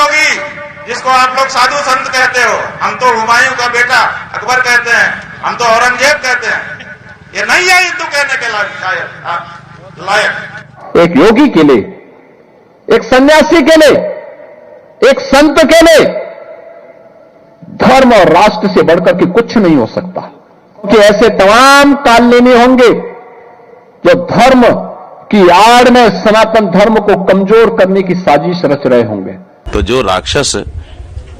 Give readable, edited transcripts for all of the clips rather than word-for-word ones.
योगी, जिसको आप लोग साधु संत कहते हो, हम तो हुमायूं का बेटा अकबर कहते हैं, हम तो औरंगजेब कहते हैं, ये नहीं है हिंदू कहने के लायक। एक योगी के लिए, एक सन्यासी के लिए, एक संत के लिए धर्म और राष्ट्र से बढ़कर के कुछ नहीं हो सकता, क्योंकि ऐसे तमाम कालनेमी होंगे जो धर्म की आड़ में सनातन धर्म को कमजोर करने की साजिश रच रहे होंगे। तो जो राक्षस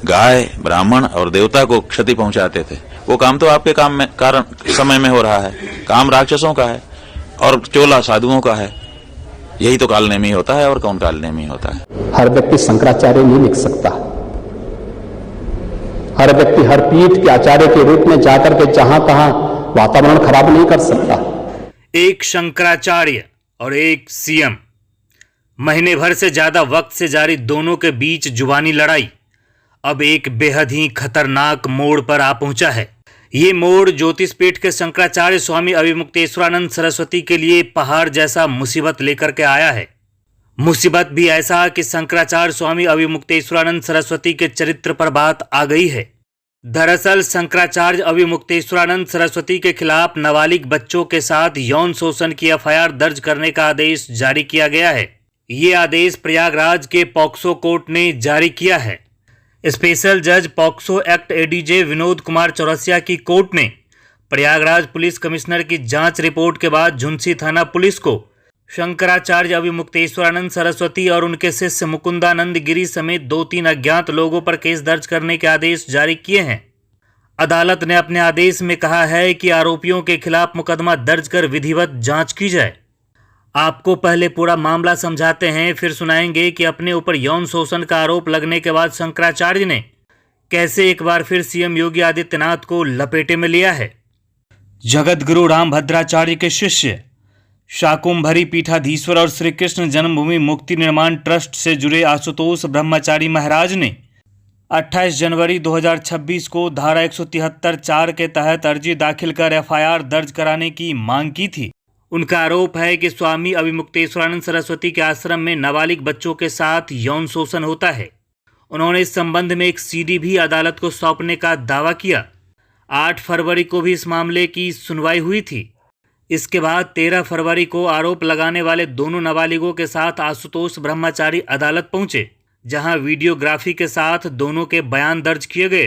गाय, ब्राह्मण और देवता को क्षति पहुंचाते थे, वो काम तो आपके काम में कारण समय में हो रहा है। काम राक्षसों का है और चोला साधुओं का है। यही तो कालनेमी होता है, और कौन कालनेमी होता है? हर व्यक्ति शंकराचार्य नहीं लिख सकता। हर व्यक्ति हर पीठ के आचार्य के रूप में जाकर के जहां तहां वातावरण खराब नहीं कर सकता। एक शंकराचार्य और एक सीएम, महीने भर से ज्यादा वक्त से जारी दोनों के बीच जुबानी लड़ाई अब एक बेहद ही खतरनाक मोड़ पर आ पहुंचा है। ये मोड़ ज्योतिषपीठ के शंकराचार्य स्वामी अविमुक्तेश्वरानंद सरस्वती के लिए पहाड़ जैसा मुसीबत लेकर के आया है। मुसीबत भी ऐसा कि शंकराचार्य स्वामी अविमुक्तेश्वरानंद सरस्वती के चरित्र पर बात आ गई है। दरअसल शंकराचार्य अविमुक्तेश्वरानंद सरस्वती के खिलाफ नाबालिग बच्चों के साथ यौन शोषण की एफआईआर दर्ज करने का आदेश जारी किया गया है। ये आदेश प्रयागराज के पॉक्सो कोर्ट ने जारी किया है। स्पेशल जज POCSO act ADJ Vinod Kumar Chaurasia की कोर्ट ने प्रयागराज पुलिस कमिश्नर की जांच रिपोर्ट के बाद झुंसी थाना पुलिस को शंकराचार्य अविमुक्तेश्वरानंद सरस्वती और उनके शिष्य मुकुंदानंद गिरी समेत 2-3 अज्ञात लोगों पर केस दर्ज करने के आदेश जारी किए हैं। अदालत ने अपने आदेश में कहा है कि आरोपियों के खिलाफ मुकदमा दर्ज कर विधिवत जांच की जाए। आपको पहले पूरा मामला समझाते हैं, फिर सुनाएंगे कि अपने ऊपर यौन शोषण का आरोप लगने के बाद शंकराचार्य ने कैसे एक बार फिर सीएम योगी आदित्यनाथ को लपेटे में लिया है। जगत गुरु रामभद्राचार्य के शिष्य शाकुंभरी पीठाधीश्वर और श्री कृष्ण जन्मभूमि मुक्ति निर्माण ट्रस्ट से जुड़े आशुतोष ब्रह्मचारी महाराज ने 28 जनवरी 2026 को धारा 173(4) के तहत अर्जी दाखिल कर एफआईआर दर्ज कराने की मांग की थी। उनका आरोप है कि स्वामी अविमुक्तेश्वरानंद सरस्वती के आश्रम में नाबालिग बच्चों के साथ यौन शोषण होता है। उन्होंने इस संबंध में एक सीडी भी अदालत को सौंपने का दावा किया। 8 फरवरी को भी इस मामले की सुनवाई हुई थी। इसके बाद 13 फरवरी को आरोप लगाने वाले दोनों नाबालिगों के साथ आशुतोष ब्रह्मचारी अदालत पहुंचे, जहां वीडियोग्राफी के साथ दोनों के बयान दर्ज किए गए।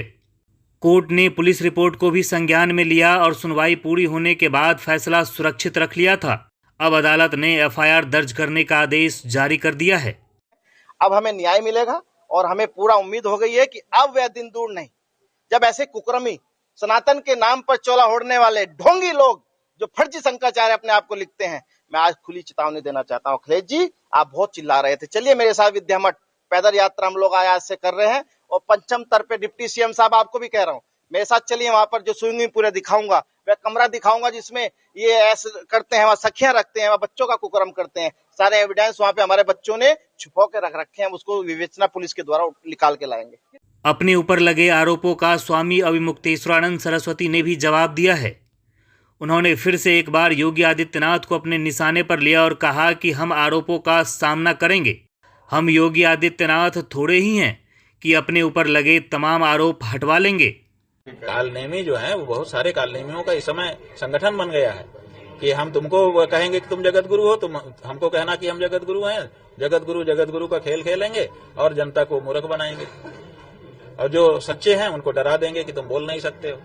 कोर्ट ने पुलिस रिपोर्ट को भी संज्ञान में लिया और सुनवाई पूरी होने के बाद फैसला सुरक्षित रख लिया था। अब अदालत ने एफआईआर दर्ज करने का आदेश जारी कर दिया है। अब हमें न्याय मिलेगा और हमें पूरा उम्मीद हो गई है कि अब वह दिन दूर नहीं जब ऐसे कुकर्मी, सनातन के नाम पर चोला ओढ़ने वाले ढोंगी लोग जो फर्जी शंकराचार्य अपने आप को लिखते हैं, मैं आज खुली चेतावनी देना चाहता हूँ। अखिलेश जी, आप बहुत चिल्ला रहे थे, चलिए मेरे साथ विद्या मठ पैदल यात्रा हम लोग आज से कर रहे हैं, और पंचम तर पे डिप्टी सीएम साहब आपको भी कह रहा हूँ, मेरे साथ चलिए। वहां पर जो स्विमिंग पूल दिखाऊंगा, वह कमरा दिखाऊंगा जिसमें ये ऐसे करते हैं, वहां सखियां रखते हैं, वहां बच्चों का कुकर्म करते हैं। सारे एविडेंस वहां पे हमारे बच्चों ने छुपा के रख रखे हैं, उसको विवेचना पुलिस के द्वारा निकाल के लाएंगे। अपने ऊपर लगे आरोपों का स्वामी अविमुक्तेश्वरानंद सरस्वती ने भी जवाब दिया है। उन्होंने फिर से एक बार योगी आदित्यनाथ को अपने निशाने पर लिया और कहा कि हम आरोपों का सामना करेंगे। हम योगी आदित्यनाथ थोड़े ही हैं कि अपने ऊपर लगे तमाम आरोप हटवा लेंगे। कालनेमी जो है वो बहुत सारे कालनेमियों का इस समय संगठन बन गया है कि हम तुमको कहेंगे कि तुम जगत गुरु हो, तुम हमको कहना कि हम जगत गुरु हैं। जगत गुरु का खेल खेलेंगे और जनता को मूर्ख बनाएंगे, और जो सच्चे हैं उनको डरा देंगे कि तुम बोल नहीं सकते हो।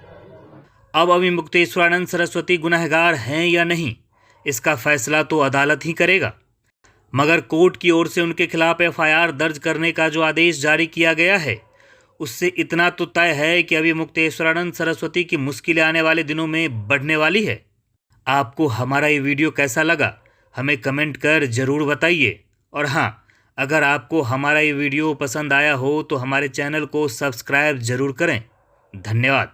अब अविमुक्तेश्वरानंद सरस्वती गुनहगार हैं या नहीं, इसका फैसला तो अदालत ही करेगा। मगर कोर्ट की ओर से उनके खिलाफ एफआईआर दर्ज करने का जो आदेश जारी किया गया है, उससे इतना तो तय है कि अविमुक्तेश्वरानंद सरस्वती की मुश्किलें आने वाले दिनों में बढ़ने वाली है। आपको हमारा ये वीडियो कैसा लगा, हमें कमेंट कर ज़रूर बताइए। और हाँ, अगर आपको हमारा ये वीडियो पसंद आया हो तो हमारे चैनल को सब्सक्राइब ज़रूर करें। धन्यवाद।